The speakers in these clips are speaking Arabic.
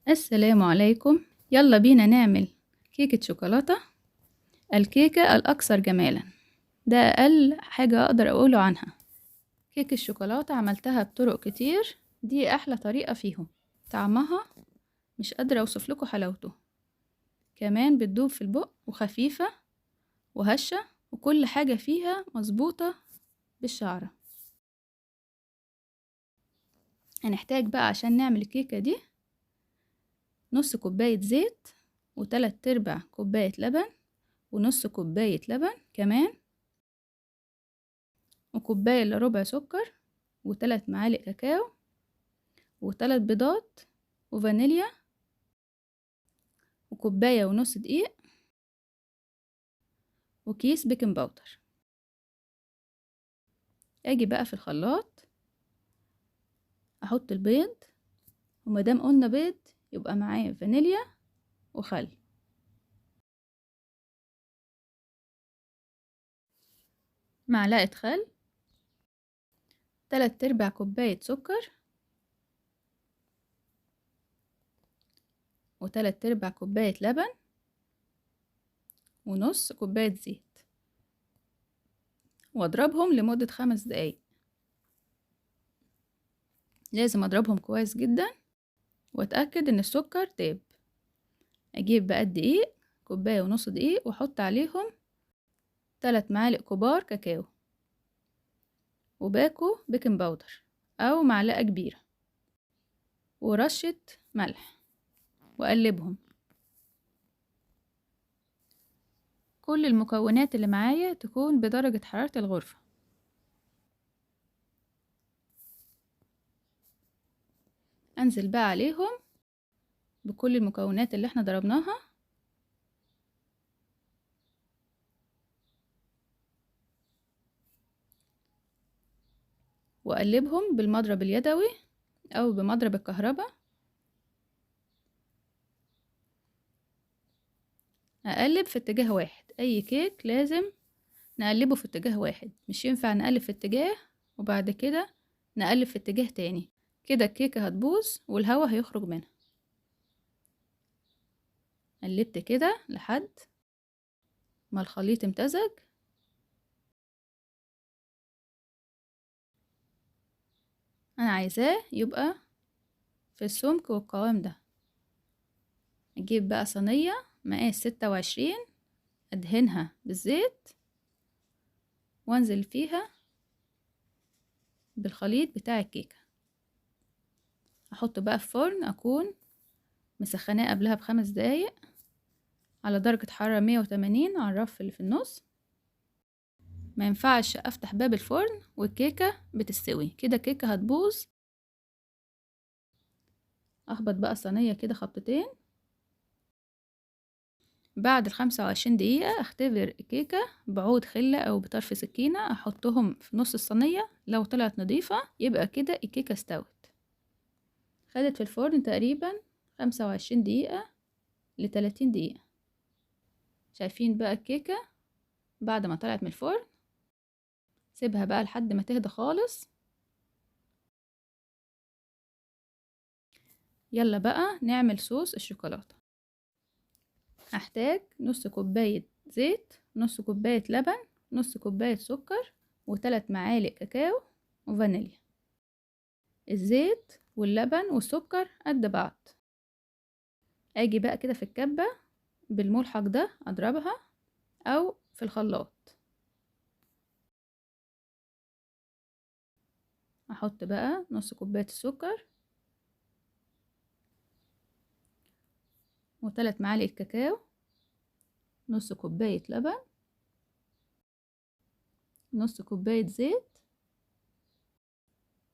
السلام عليكم. يلا بينا نعمل كيكة شوكولاتة، الكيكة الأكثر جمالا. ده أقل حاجة أقدر أقوله عنها. كيك الشوكولاتة عملتها بطرق كتير، دي أحلى طريقة فيهم. طعمها مش قادرة أوصف لكم حلاوته، كمان بتدوب في البق وخفيفة وهشة، وكل حاجة فيها مظبوطة بالشعرة. هنحتاج بقى عشان نعمل الكيكة دي نص كوباية زيت، و3/4 كوباية لبن، ونص كوباية لبن كمان، وكوباية إلا ربع سكر، و3 معالق كاكاو، و3 بيضات، وفانيليا، وكوباية ونص دقيق، وكيس بيكنج باودر. اجي بقى في الخلاط احط البيض، ومادام قلنا بيض يبقى معاه فانيليا وخل، معلقة خل، 3/4 كوباية سكر، و3/4 كوباية لبن، ونص كوباية زيت، واضربهم لمدة 5 دقايق. لازم اضربهم كويس جدا واتأكد ان السكر داب. اجيب بقى الدقيق، كوباية ونص دقيق، واحط عليهم 3 معالق كبار كاكاو، وباكو بيكنج باودر او معلقة كبيرة، ورشة ملح، واقلبهم. كل المكونات اللي معايا تكون بدرجة حرارة الغرفة. انزل بقى عليهم بكل المكونات اللي احنا ضربناها، واقلبهم بالمضرب اليدوي او بمضرب الكهرباء. اقلب في اتجاه واحد، اي كيك لازم نقلبه في اتجاه واحد، مش ينفع نقلب في اتجاه وبعد كده نقلب في اتجاه تاني، كده الكيكة هتبوظ والهواء هيخرج منها. قلبت كده لحد ما الخليط امتزج. انا عايزاه يبقى في السمك والقوام ده. اجيب بقى صينية مقاس 26، ادهنها بالزيت، وانزل فيها بالخليط بتاع الكيكة. احطه بقى في فرن اكون مسخناه قبلها ب5 دقايق على درجة حرارة 180 على الرف اللي في النص. ما ينفعش افتح باب الفرن والكيكة بتستوي كده، كيكة هتبوظ. اخبط بقى الصينية كده خبطتين. بعد 25 دقيقة اختبر الكيكة بعود خلة او بطرف سكينة، احطهم في نص الصينية، لو طلعت نظيفة يبقى كده الكيكة استوت. خدت في الفرن تقريبا 25 دقيقة ل30 دقيقة. شايفين بقى الكيكة بعد ما طلعت من الفرن؟ سيبها بقى لحد ما تهدى خالص. يلا بقى نعمل صوص الشوكولاتة. هحتاج نص كوباية زيت، نص كوباية لبن، نص كوباية سكر، و3 معالق كاكاو، وفانيليا. الزيت واللبن والسكر قد بعض. اجي بقى كده في الكبة بالملحق ده اضربها، او في الخلاط. احط بقى نص كوباية السكر، و3 معالق كاكاو، نص كوباية لبن، نص كوباية زيت،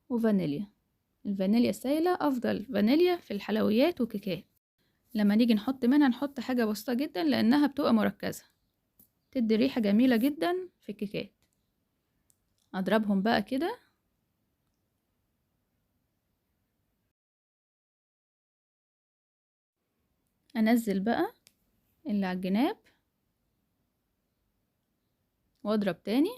وفانيليا. الفانيليا السايلة افضل فانيليا في الحلويات وكيكات. لما نيجي نحط منها نحط حاجة بسيطة جدا لانها بتبقى مركزة، تدي ريحة جميلة جدا في الكيكات. اضربهم بقى كده. انزل بقى اللي على الجناب واضرب تاني.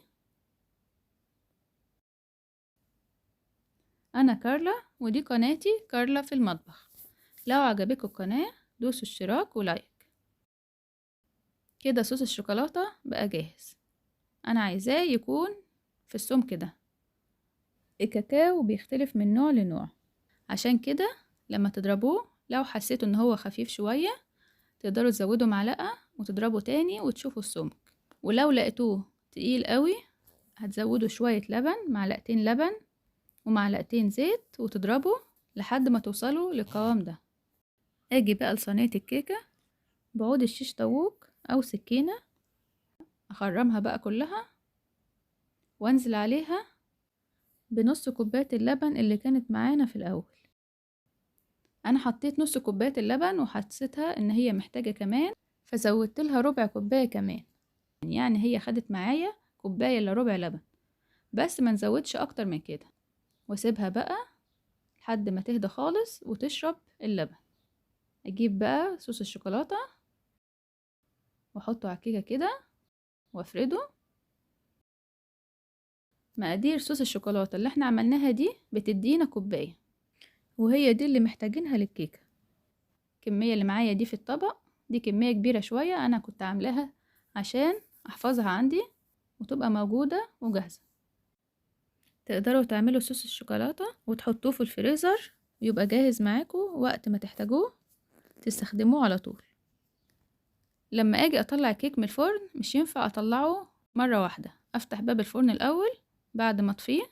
انا كارلا ودي قناتي كارلا في المطبخ. لو عجبكم القناة دوسوا اشتراك ولايك. كده صوص الشوكولاتة بقى جاهز. أنا عايزاه يكون في السمك ده. الكاكاو بيختلف من نوع لنوع، عشان كده لما تضربوه لو حسيتوا ان هو خفيف شوية تقدروا تزودوا معلقة وتضربوا تاني وتشوفوا السمك. ولو لقيتوه تقيل قوي هتزودوا شوية لبن، معلقتين لبن ومعلقتين زيت، وتضربوا لحد ما توصلوا للقوام ده. اجي بقى لصينية الكيكة بعود الشيش طاووق او سكينة، اخرمها بقى كلها وانزل عليها بنص كوباية اللبن اللي كانت معانا في الاول. انا حطيت نص كوباية اللبن وحسيتها ان هي محتاجة كمان فزودت لها ربع كوباية كمان، يعني هي خدت معايا كوباية الا ربع لبن، بس ما نزودش اكتر من كده. واسيبها بقى لحد ما تهدى خالص وتشرب اللبن. اجيب بقى صوص الشوكولاتة واحطه على الكيكة كده وافرده. مقادير صوص الشوكولاتة اللي احنا عملناها دي بتدينا كوباية، وهي دي اللي محتاجينها للكيكة. الكمية اللي معايا دي في الطبق دي كمية كبيرة شوية، انا كنت عاملاها عشان احفظها عندي وتبقى موجودة وجاهزة. تقدروا تعملوا صوص الشوكولاتة وتحطوه في الفريزر ويبقى جاهز معاكم وقت ما تحتاجوه تستخدموه على طول. لما اجي اطلع الكيك من الفرن مش ينفع اطلعه مرة واحدة، افتح باب الفرن الاول بعد ما اطفيه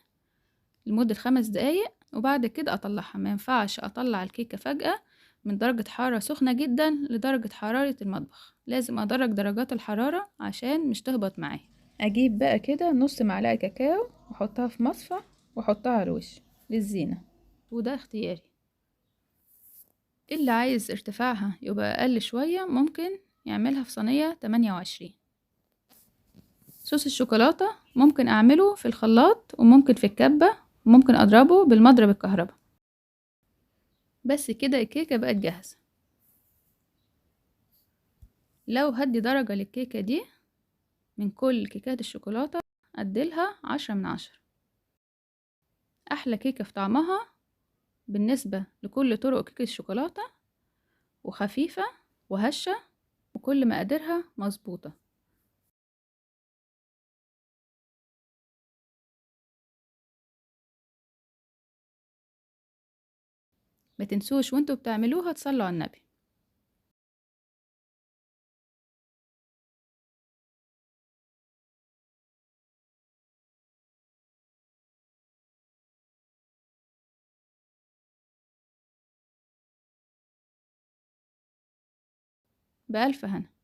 لمدة 5 دقايق وبعد كده اطلعها. ما ينفعش اطلع الكيكة فجأة من درجة حرارة سخنة جدا لدرجة حرارة المطبخ، لازم ادرج درجات الحرارة عشان مش تهبط معايا. اجيب بقى كده نص معلقة كاكاو واحطها في مصفى واحطها على الوش للزينة، وده اختياري. اللي عايز ارتفاعها يبقى اقل شوية ممكن يعملها في صينية 28. صوص الشوكولاتة ممكن اعمله في الخلاط وممكن في الكبة وممكن اضربه بالمضرب الكهرباء. بس كده الكيكة بقت جاهزة. لو هدي درجة للكيكة دي من كل كيكات الشوكولاتة اديلها 10/10. احلى كيكة في طعمها بالنسبة لكل طرق كيكة الشوكولاتة، وخفيفة وهشة وكل مقاديرها مظبوطة. ما تنسوش وانتوا بتعملوها تصلوا على النبي. بألف هنا.